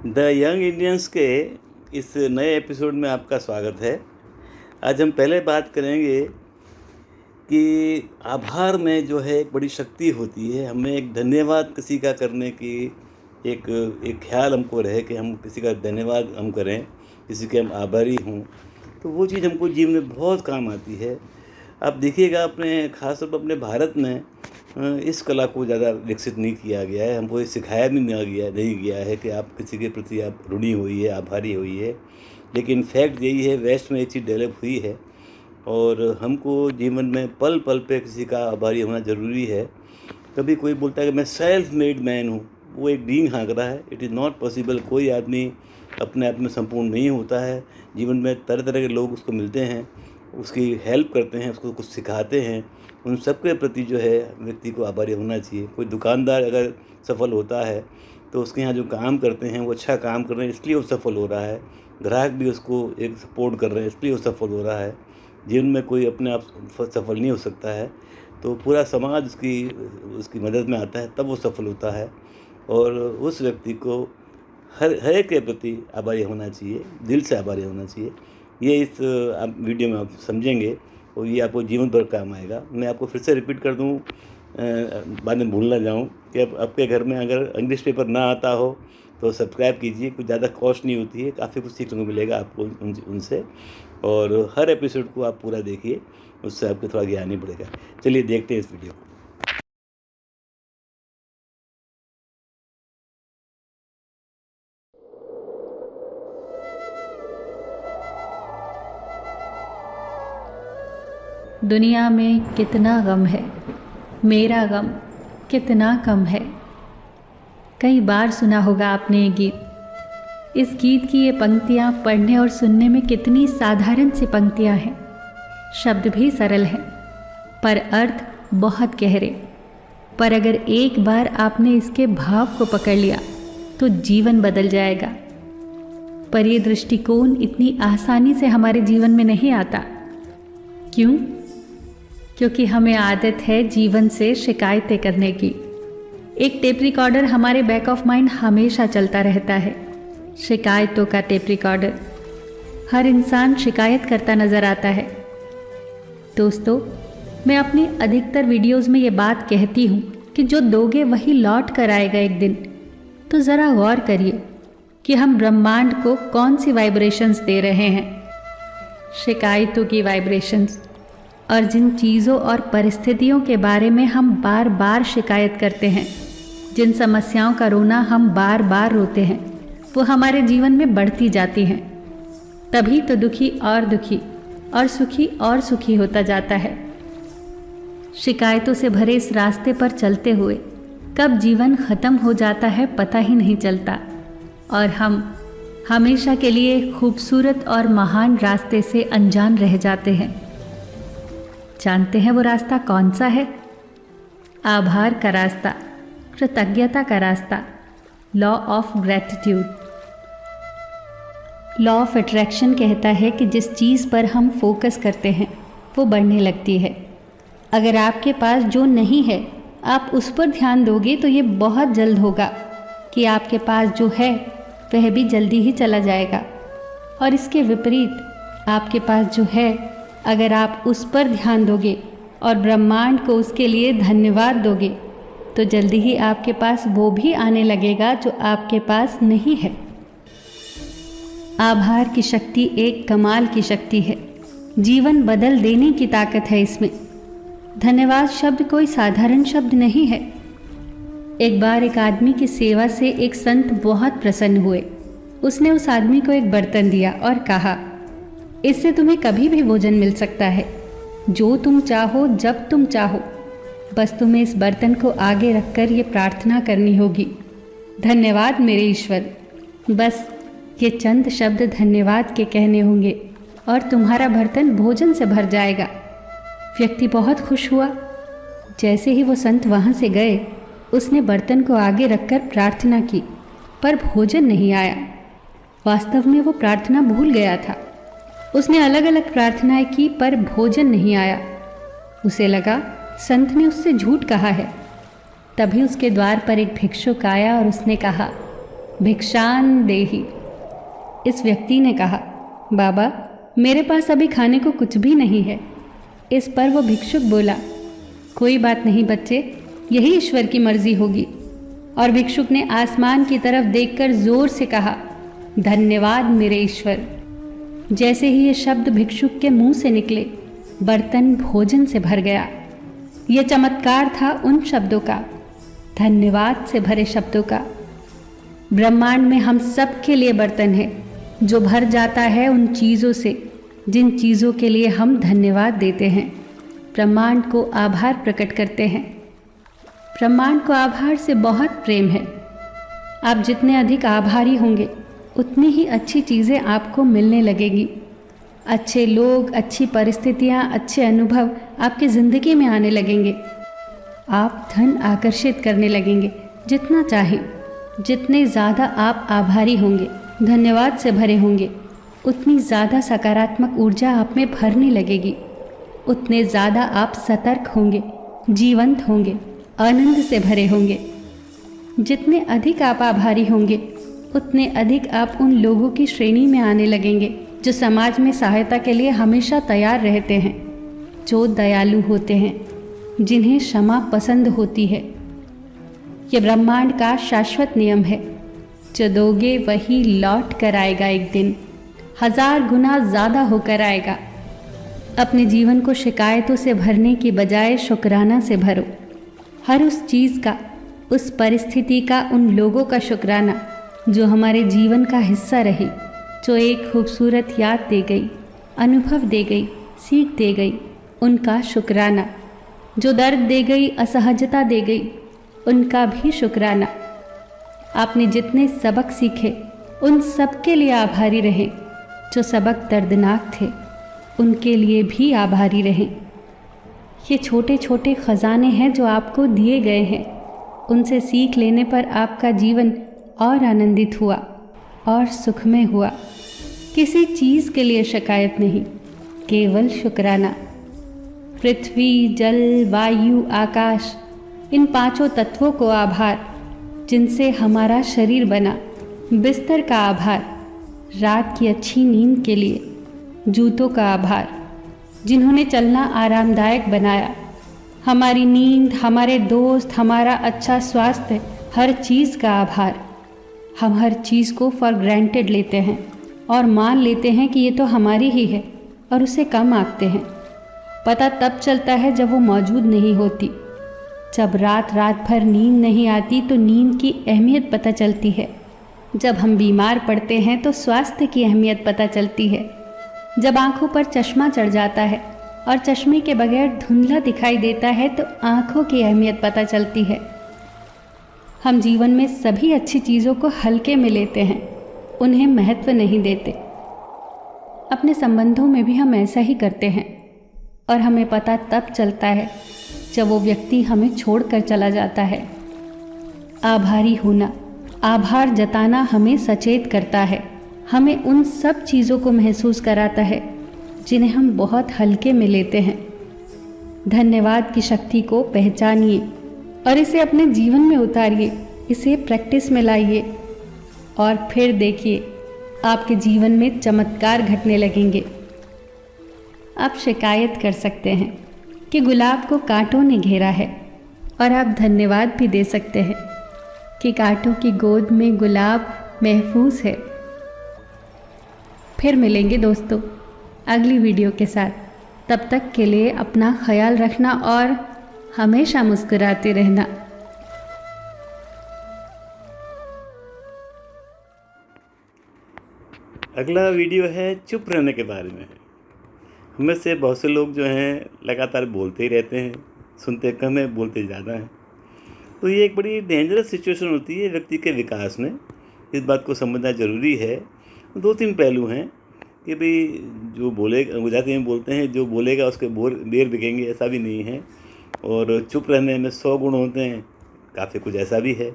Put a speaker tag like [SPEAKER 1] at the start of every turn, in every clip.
[SPEAKER 1] The young Indians के इस नए एपिसोड में आपका स्वागत है। आज हम पहले बात करेंगे कि आभार में जो है एक बड़ी शक्ति होती है। हमें एक धन्यवाद किसी का करने की एक एक ख्याल हमको रहे कि हम किसी का धन्यवाद हम करें, किसी के हम आभारी हों, तो वो चीज़ हमको जीवन में बहुत काम आती है। आप देखिएगा अपने ख़ासतौर पर अपने भारत में इस कला को ज़्यादा विकसित नहीं किया गया है। हमको ये सिखाया भी नहीं गया है कि आप किसी के प्रति आप ऋणी होइए, आभारी होइए। लेकिन फैक्ट यही है, वेस्ट में ये चीज़ डेवलप हुई है और हमको जीवन में पल पल पे किसी का आभारी होना ज़रूरी है। कभी कोई बोलता है कि मैं सेल्फ मेड मैन हूँ, वो एक डींग हाँक रहा है। It is not possible. कोई आदमी अपने आप में संपूर्ण नहीं होता है। जीवन में तरह तरह के लोग उसको मिलते हैं, उसकी हेल्प करते हैं, उसको कुछ सिखाते हैं। उन सब के प्रति जो है व्यक्ति को आभारी होना चाहिए। कोई दुकानदार अगर सफल होता है तो उसके यहाँ जो काम करते हैं वो अच्छा काम कर रहे हैं, इसलिए वो सफल हो रहा है। ग्राहक भी उसको एक सपोर्ट कर रहे हैं, इसलिए वो सफल हो रहा है। जीवन में कोई अपने आप सफल नहीं हो सकता है, तो पूरा समाज उसकी मदद में आता है, तब वो सफल होता है। और उस व्यक्ति को हर एक के प्रति आभारी होना चाहिए, दिल से आभारी होना चाहिए। ये इस आप वीडियो में आप समझेंगे और ये आपको जीवन भर काम आएगा। मैं आपको फिर से रिपीट कर दूं, बाद में भूल ना जाऊं कि अब आपके घर में अगर इंग्लिश पेपर ना आता हो तो सब्सक्राइब कीजिए। कुछ ज़्यादा कॉस्ट नहीं होती है, काफ़ी कुछ सीखने को मिलेगा आपको उनसे। और हर एपिसोड को आप पूरा देखिए, उससे आपको थोड़ा ज्ञान ही बढ़ेगा। चलिए देखते हैं इस वीडियो को।
[SPEAKER 2] दुनिया में कितना गम है, मेरा गम कितना कम है। कई बार सुना होगा आपने ये गीत। इस गीत की ये पंक्तियाँ पढ़ने और सुनने में कितनी साधारण सी पंक्तियाँ हैं। शब्द भी सरल हैं, पर अर्थ बहुत गहरे। पर अगर एक बार आपने इसके भाव को पकड़ लिया तो जीवन बदल जाएगा। पर ये दृष्टिकोण इतनी आसानी से हमारे जीवन में नहीं आता। क्यों? क्योंकि हमें आदत है जीवन से शिकायतें करने की। एक टेप रिकॉर्डर हमारे बैक ऑफ माइंड हमेशा चलता रहता है, शिकायतों का टेप रिकॉर्डर। हर इंसान शिकायत करता नजर आता है। दोस्तों, मैं अपनी अधिकतर वीडियोस में ये बात कहती हूँ कि जो दोगे वही लौट कर आएगा एक दिन। तो ज़रा गौर करिए कि हम ब्रह्मांड को कौन सी वाइब्रेशंस दे रहे हैं। शिकायतों की वाइब्रेशंस। और जिन चीज़ों और परिस्थितियों के बारे में हम बार बार शिकायत करते हैं, जिन समस्याओं का रोना हम बार बार रोते हैं, वो हमारे जीवन में बढ़ती जाती हैं। तभी तो दुखी और सुखी और सुखी होता जाता है। शिकायतों से भरे इस रास्ते पर चलते हुए कब जीवन खत्म हो जाता है पता ही नहीं चलता, और हम हमेशा के लिए खूबसूरत और महान रास्ते से अनजान रह जाते हैं। जानते हैं वो रास्ता कौन सा है? आभार का रास्ता, कृतज्ञता का रास्ता, law of gratitude. Law of attraction कहता है कि जिस चीज़ पर हम फोकस करते हैं वो बढ़ने लगती है। अगर आपके पास जो नहीं है आप उस पर ध्यान दोगे तो ये बहुत जल्द होगा कि आपके पास जो है वह भी जल्दी ही चला जाएगा। और इसके विपरीत आपके पास जो है, अगर आप उस पर ध्यान दोगे और ब्रह्मांड को उसके लिए धन्यवाद दोगे तो जल्दी ही आपके पास वो भी आने लगेगा जो आपके पास नहीं है। आभार की शक्ति एक कमाल की शक्ति है। जीवन बदल देने की ताकत है इसमें। धन्यवाद शब्द कोई साधारण शब्द नहीं है। एक बार एक आदमी की सेवा से एक संत बहुत प्रसन्न हुए। उसने उस आदमी को एक बर्तन दिया और कहा, इससे तुम्हें कभी भी भोजन मिल सकता है, जो तुम चाहो जब तुम चाहो। बस तुम्हें इस बर्तन को आगे रखकर ये प्रार्थना करनी होगी, धन्यवाद मेरे ईश्वर। बस ये चंद शब्द धन्यवाद के कहने होंगे और तुम्हारा बर्तन भोजन से भर जाएगा। व्यक्ति बहुत खुश हुआ। जैसे ही वो संत वहाँ से गए, उसने बर्तन को आगे रखकर प्रार्थना की, पर भोजन नहीं आया। वास्तव में वो प्रार्थना भूल गया था। उसने अलग अलग प्रार्थनाएं की पर भोजन नहीं आया। उसे लगा संत ने उससे झूठ कहा है। तभी उसके द्वार पर एक भिक्षुक आया और उसने कहा, भिक्षान देहि। इस व्यक्ति ने कहा, बाबा मेरे पास अभी खाने को कुछ भी नहीं है। इस पर वो भिक्षुक बोला, कोई बात नहीं बच्चे, यही ईश्वर की मर्जी होगी। और भिक्षुक ने आसमान की तरफ देखकर जोर से कहा, धन्यवाद मेरे ईश्वर। जैसे ही ये शब्द भिक्षुक के मुंह से निकले, बर्तन भोजन से भर गया। ये चमत्कार था उन शब्दों का, धन्यवाद से भरे शब्दों का। ब्रह्मांड में हम सब के लिए बर्तन है जो भर जाता है उन चीज़ों से जिन चीज़ों के लिए हम धन्यवाद देते हैं, ब्रह्मांड को आभार प्रकट करते हैं। ब्रह्मांड को आभार से बहुत प्रेम है। आप जितने अधिक आभारी होंगे उतनी ही अच्छी चीज़ें आपको मिलने लगेगी। अच्छे लोग, अच्छी परिस्थितियाँ, अच्छे अनुभव आपकी ज़िंदगी में आने लगेंगे। आप धन आकर्षित करने लगेंगे जितना चाहें। जितने ज़्यादा आप आभारी होंगे, धन्यवाद से भरे होंगे, उतनी ज़्यादा सकारात्मक ऊर्जा आप में भरने लगेगी। उतने ज़्यादा आप सतर्क होंगे, जीवंत होंगे, आनंद से भरे होंगे। जितने अधिक आप आभारी होंगे उतने अधिक आप उन लोगों की श्रेणी में आने लगेंगे जो समाज में सहायता के लिए हमेशा तैयार रहते हैं, जो दयालु होते हैं, जिन्हें क्षमा पसंद होती है। ये ब्रह्मांड का शाश्वत नियम है, जो दोगे वही लौट कर आएगा एक दिन, 1000 गुना ज़्यादा होकर आएगा। अपने जीवन को शिकायतों से भरने की बजाय शुक्राना से भरो। हर उस चीज़ का, उस परिस्थिति का, उन लोगों का शुक्राना जो हमारे जीवन का हिस्सा रही, जो एक खूबसूरत याद दे गई, अनुभव दे गई, सीख दे गई, उनका शुक्राना। जो दर्द दे गई, असहजता दे गई, उनका भी शुक्राना। आपने जितने सबक सीखे उन सब के लिए आभारी रहें। जो सबक दर्दनाक थे उनके लिए भी आभारी रहें। ये छोटे छोटे ख़जाने हैं जो आपको दिए गए हैं। उनसे सीख लेने पर आपका जीवन और आनंदित हुआ और सुखमय हुआ। किसी चीज़ के लिए शिकायत नहीं, केवल शुक्राना। पृथ्वी, जल, वायु, आकाश, इन 5 तत्वों को आभार, जिनसे हमारा शरीर बना। बिस्तर का आभार, रात की अच्छी नींद के लिए। जूतों का आभार, जिन्होंने चलना आरामदायक बनाया। हमारी नींद, हमारे दोस्त, हमारा अच्छा स्वास्थ्य, हर चीज़ का आभार। हम हर चीज़ को फॉर ग्रांटेड लेते हैं और मान लेते हैं कि ये तो हमारी ही है और उसे कम आंकते हैं। पता तब चलता है जब वो मौजूद नहीं होती। जब रात भर नींद नहीं आती तो नींद की अहमियत पता चलती है। जब हम बीमार पड़ते हैं तो स्वास्थ्य की अहमियत पता चलती है। जब आँखों पर चश्मा चढ़ जाता है और चश्मे के बगैर धुंधला दिखाई देता है तो आँखों की अहमियत पता चलती है। हम जीवन में सभी अच्छी चीज़ों को हल्के में लेते हैं, उन्हें महत्व नहीं देते। अपने संबंधों में भी हम ऐसा ही करते हैं और हमें पता तब चलता है जब वो व्यक्ति हमें छोड़कर चला जाता है। आभारी होना, आभार जताना हमें सचेत करता है, हमें उन सब चीज़ों को महसूस कराता है जिन्हें हम बहुत हल्के में लेते हैं। धन्यवाद की शक्ति को पहचानिए और इसे अपने जीवन में उतारिए, इसे प्रैक्टिस में लाइए और फिर देखिए आपके जीवन में चमत्कार घटने लगेंगे। आप शिकायत कर सकते हैं कि गुलाब को कांटों ने घेरा है और आप धन्यवाद भी दे सकते हैं कि कांटों की गोद में गुलाब महफूज है। फिर मिलेंगे दोस्तों अगली वीडियो के साथ। तब तक के लिए अपना ख्याल रखना और हमेशा मुस्कुराते रहना।
[SPEAKER 1] अगला वीडियो है चुप रहने के बारे में। हमें से बहुत से लोग जो हैं लगातार बोलते ही रहते हैं, सुनते कम है, बोलते ज़्यादा हैं। तो ये एक बड़ी डेंजरस सिचुएशन होती है व्यक्ति के विकास में। इस बात को समझना ज़रूरी है। 2-3 पहलू हैं कि भाई जो बोलेगा, गुजराती में बोलते हैं, जो बोलेगा उसके बेर बिकेंगे, ऐसा भी नहीं है। और चुप रहने में 100 गुण होते हैं, काफ़ी कुछ ऐसा भी है।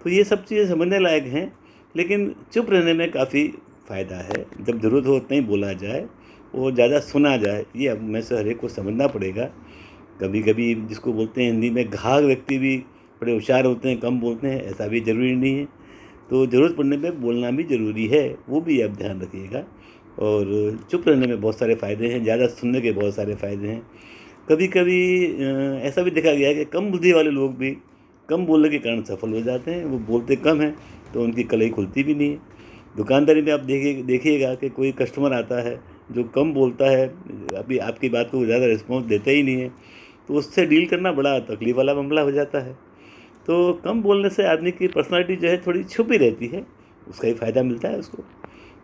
[SPEAKER 1] तो ये सब चीज़ें समझने लायक हैं, लेकिन चुप रहने में काफ़ी फ़ायदा है। जब ज़रूरत हो उतना ही बोला जाए और ज़्यादा सुना जाए, ये अब में से हर एक को समझना पड़ेगा। कभी कभी जिसको बोलते हैं हिंदी में घाघ व्यक्ति भी बड़े होशियार होते हैं, कम बोलते हैं, ऐसा भी ज़रूरी नहीं है। तो ज़रूरत पड़ने पे बोलना भी ज़रूरी है, वो भी आप ध्यान रखिएगा। और चुप रहने में बहुत सारे फ़ायदे हैं, ज़्यादा सुनने के बहुत सारे फ़ायदे हैं। कभी कभी ऐसा भी देखा गया है कि कम बुद्धि वाले लोग भी कम बोलने के कारण सफल हो जाते हैं। वो बोलते कम हैं तो उनकी कलाई खुलती भी नहीं है। दुकानदारी में आप देखिएगा कि कोई कस्टमर आता है जो कम बोलता है, अभी आपकी बात को ज़्यादा रिस्पॉन्स देता ही नहीं है, तो उससे डील करना बड़ा तकलीफ वाला मामला हो जाता है। तो कम बोलने से आदमी की पर्सनालिटी जो है थोड़ी छुपी रहती है, उसका ही फ़ायदा मिलता है उसको।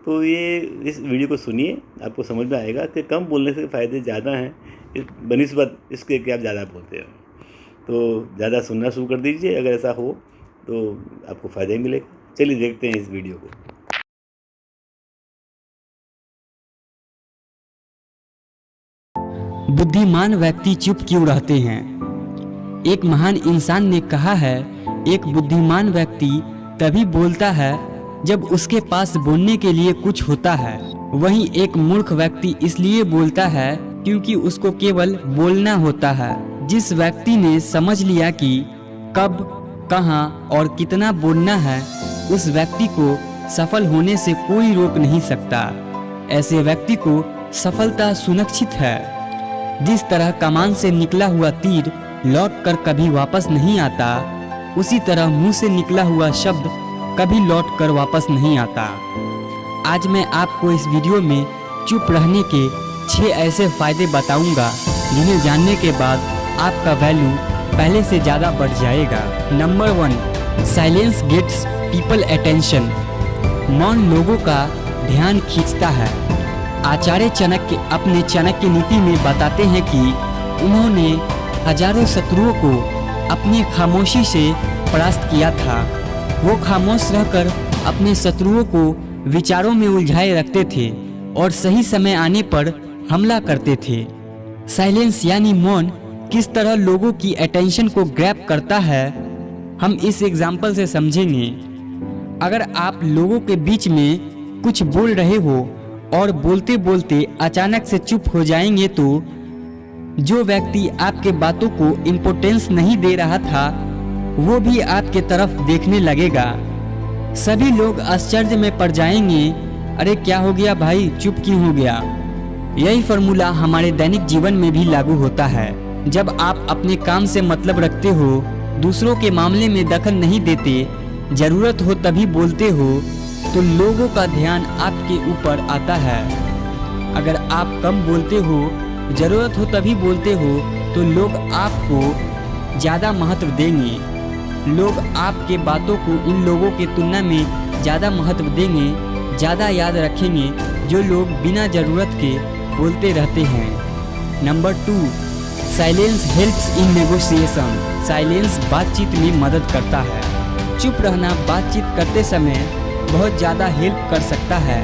[SPEAKER 1] तो ये इस वीडियो को सुनिए, आपको समझ में आएगा कि कम बोलने से फ़ायदे ज़्यादा हैं बनिस्बत इसके कि आप ज़्यादा बोलते हो। तो ज़्यादा सुनना शुरू कर दीजिए, अगर ऐसा हो तो आपको फ़ायदा ही मिलेगा। चलिए देखते हैं इस वीडियो को।
[SPEAKER 3] बुद्धिमान व्यक्ति चुप क्यों रहते हैं? एक महान इंसान ने कहा है, एक बुद्धिमान व्यक्ति तभी बोलता है जब उसके पास बोलने के लिए कुछ होता है। वहीं एक मूर्ख व्यक्ति इसलिए बोलता है क्योंकि उसको केवल बोलना होता है। जिस व्यक्ति ने समझ लिया कि कब, कहां और कितना बोलना है, उस व्यक्ति को सफल होने से कोई रोक नहीं सकता। ऐसे व्यक्ति को सफलता सुनिश्चित है। जिस तरह कमान से निकला हुआ तीर लौटकर कभी वापस नहीं आता, उसी तरह मुंह से निकला हुआ शब्द कभी लौटकर वापस नहीं आता। आज मैं आपको इस वीडियो में चुप रहने के 6 ऐसे फायदे बताऊंगा जिन्हें जानने के बाद आपका वैल्यू पहले से ज़्यादा बढ़ जाएगा। Number 1, silence gets people attention. मौन लोगों का ध्यान खींचता है। आचार्य चाणक्य अपने चाणक्य नीति में बताते हैं कि उन्होंने हजारों शत्रुओं को अपनी खामोशी से परास्त किया था। वो खामोश रहकर अपने शत्रुओं को विचारों में उलझाए रखते थे और सही समय आने पर हमला करते थे। साइलेंस यानी मौन किस तरह लोगों की अटेंशन को ग्रैब करता है, हम इस एग्जाम्पल से समझेंगे। अगर आप लोगों के बीच में कुछ बोल रहे हो और बोलते बोलते अचानक से चुप हो जाएंगे, तो जो व्यक्ति आपके बातों को इम्पोर्टेंस नहीं दे रहा था वो भी आपके तरफ देखने लगेगा। सभी लोग आश्चर्य में पड़ जाएंगे, अरे क्या हो गया भाई, चुप क्यों हो गया। यही फॉर्मूला हमारे दैनिक जीवन में भी लागू होता है। जब आप अपने काम से मतलब रखते हो, दूसरों के मामले में दखल नहीं देते, जरूरत हो तभी बोलते हो, तो लोगों का ध्यान आपके ऊपर आता है। अगर आप कम बोलते हो, जरूरत हो तभी बोलते हो, तो लोग आपको ज़्यादा महत्व देंगे। लोग आपके बातों को उन लोगों की तुलना में ज़्यादा महत्व देंगे, ज़्यादा याद रखेंगे जो लोग बिना ज़रूरत के बोलते रहते हैं। Number 2, silence helps in negotiation. Silence बातचीत में मदद करता है। चुप रहना बातचीत करते समय बहुत ज़्यादा हेल्प कर सकता है।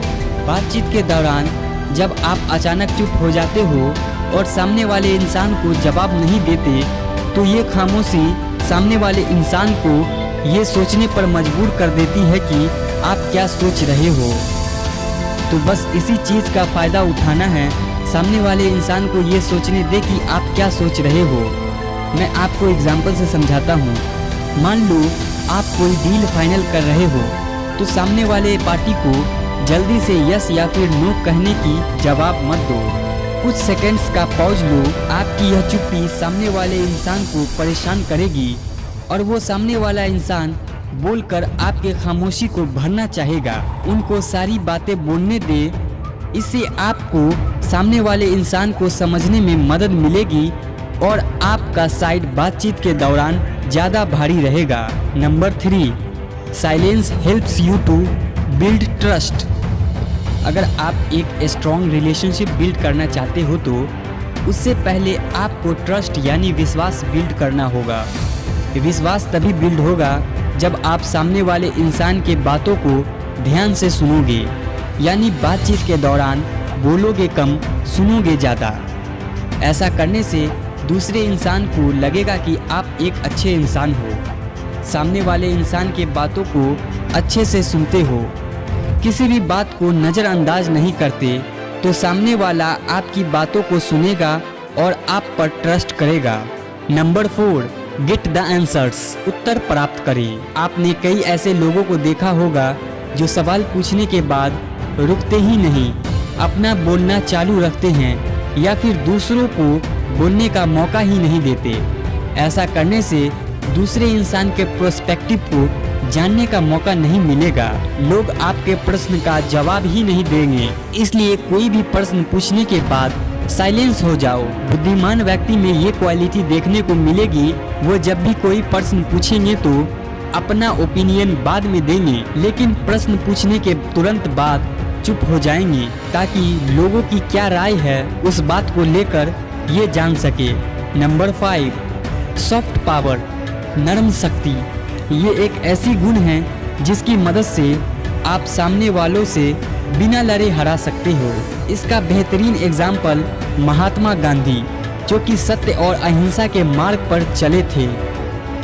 [SPEAKER 3] बातचीत के दौरान जब आप अचानक चुप हो जाते हो और सामने वाले इंसान को जवाब नहीं देते, तो ये खामोशी सामने वाले इंसान को ये सोचने पर मजबूर कर देती है कि आप क्या सोच रहे हो। तो बस इसी चीज़ का फ़ायदा उठाना है, सामने वाले इंसान को ये सोचने दे कि आप क्या सोच रहे हो। मैं आपको एग्जाम्पल से समझाता हूँ। मान लो आप कोई डील फाइनल कर रहे हो, तो सामने वाले पार्टी को जल्दी से यस या फिर नो कहने की जवाब मत दो। कुछ सेकंड्स का पॉज लो। आपकी यह चुप्पी सामने वाले इंसान को परेशान करेगी और वो सामने वाला इंसान बोलकर आपके खामोशी को भरना चाहेगा। उनको सारी बातें बोलने दे, इससे आपको सामने वाले इंसान को समझने में मदद मिलेगी और आपका साइड बातचीत के दौरान ज़्यादा भारी रहेगा। Number 3, silence helps you to build trust. अगर आप एक स्ट्रॉन्ग रिलेशनशिप बिल्ड करना चाहते हो, तो उससे पहले आपको ट्रस्ट यानी विश्वास बिल्ड करना होगा। विश्वास तभी बिल्ड होगा जब आप सामने वाले इंसान के बातों को ध्यान से सुनोगे, यानी बातचीत के दौरान बोलोगे कम, सुनोगे ज़्यादा। ऐसा करने से दूसरे इंसान को लगेगा कि आप एक अच्छे इंसान हो, सामने वाले इंसान के बातों को अच्छे से सुनते हो, किसी भी बात को नज़रअंदाज नहीं करते, तो सामने वाला आपकी बातों को सुनेगा और आप पर ट्रस्ट करेगा। नंबर 4, गेट द आंसर्स, उत्तर प्राप्त करें। आपने कई ऐसे लोगों को देखा होगा जो सवाल पूछने के बाद रुकते ही नहीं, अपना बोलना चालू रखते हैं या फिर दूसरों को बोलने का मौका ही नहीं देते। ऐसा करने से दूसरे इंसान के पर्सपेक्टिव को जानने का मौका नहीं मिलेगा। लोग आपके प्रश्न का जवाब ही नहीं देंगे, इसलिए कोई भी प्रश्न पूछने के बाद साइलेंस हो जाओ। बुद्धिमान व्यक्ति में ये क्वालिटी देखने को मिलेगी, वो जब भी कोई प्रश्न पूछेंगे तो अपना ओपिनियन बाद में देंगे, लेकिन प्रश्न पूछने के तुरंत बाद चुप हो जाएंगे ताकि लोगों की क्या राय है उस बात को लेकर ये जान सके। नंबर 5, सॉफ्ट पावर, नरम शक्ति। ये एक ऐसी गुण है जिसकी मदद से आप सामने वालों से बिना लड़े हरा सकते हो। इसका बेहतरीन एग्जाम्पल महात्मा गांधी, जो कि सत्य और अहिंसा के मार्ग पर चले थे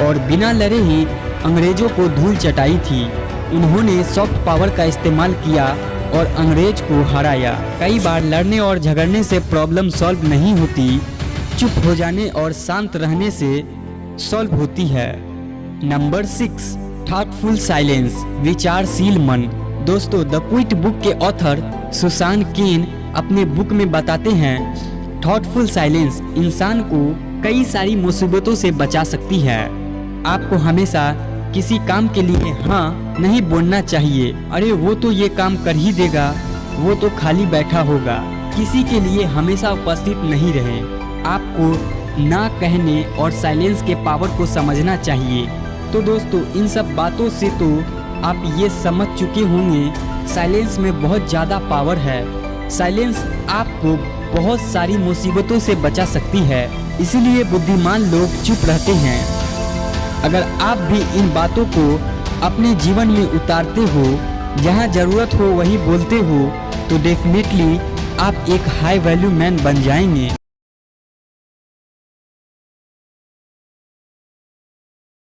[SPEAKER 3] और बिना लड़े ही अंग्रेजों को धूल चटाई थी। उन्होंने सॉफ्ट पावर का इस्तेमाल किया और अंग्रेज को हराया। कई बार लड़ने और झगड़ने से प्रॉब्लम सॉल्व नहीं होती, चुप हो जाने और शांत रहने से सॉल्व होती है। नंबर 6, थॉटफुल साइलेंस, विचारशील मन। दोस्तों, द क्विट बुक के ऑथर सुसान केन अपने बुक में बताते हैं, थॉटफुल साइलेंस इंसान को कई सारी मुसीबतों से बचा सकती है। आपको हमेशा किसी काम के लिए हाँ नहीं बोलना चाहिए। अरे वो तो ये काम कर ही देगा, वो तो खाली बैठा होगा। किसी के लिए हमेशा उपस्थित नहीं रहे। आपको ना कहने और साइलेंस के पावर को समझना चाहिए। तो दोस्तों, इन सब बातों से तो आप ये समझ चुके होंगे साइलेंस में बहुत ज़्यादा पावर है। साइलेंस आपको बहुत सारी मुसीबतों से बचा सकती है, इसीलिए बुद्धिमान लोग चुप रहते हैं। अगर आप भी इन बातों को अपने जीवन में उतारते हो, जहां ज़रूरत हो वही बोलते हो, तो डेफिनेटली आप एक हाई वैल्यू मैन बन जाएंगे।